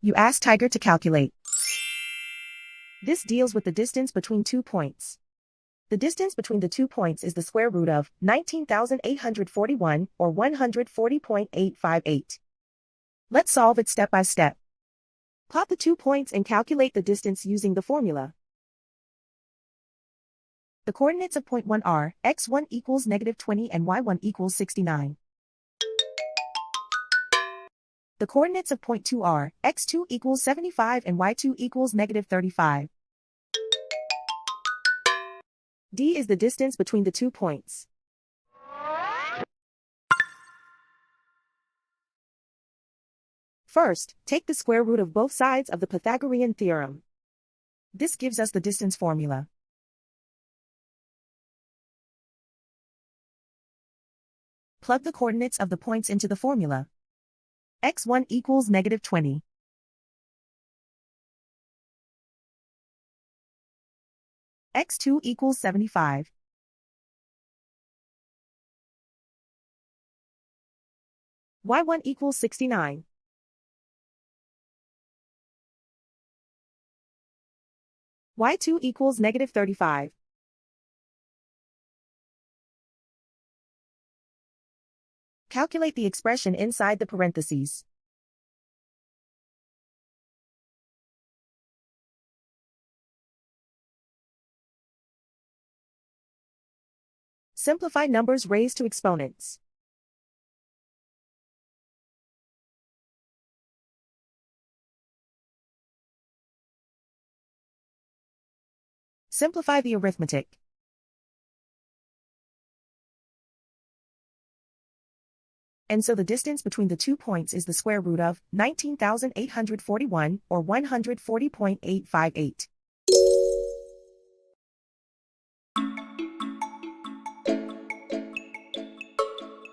You ask Tiger to calculate. This deals with the distance between 2 points. The distance between the 2 points is the square root of 19,841 or 140.858. Let's solve it step by step. Plot the 2 points and calculate the distance using the formula. The coordinates of point 1 are x1 equals -20 and y1 equals 69. The coordinates of point 2 are x2 equals 75 and y2 equals -35. D is the distance between the 2 points. First, take the square root of both sides of the Pythagorean theorem. This gives us the distance formula. Plug the coordinates of the points into the formula. x1 equals -20. x2 equals 75. y1 equals 69. y2 equals -35. Calculate the expression inside the parentheses. Simplify numbers raised to exponents. Simplify the arithmetic. And so the distance between the 2 points is the square root of 19,841 or 140.858.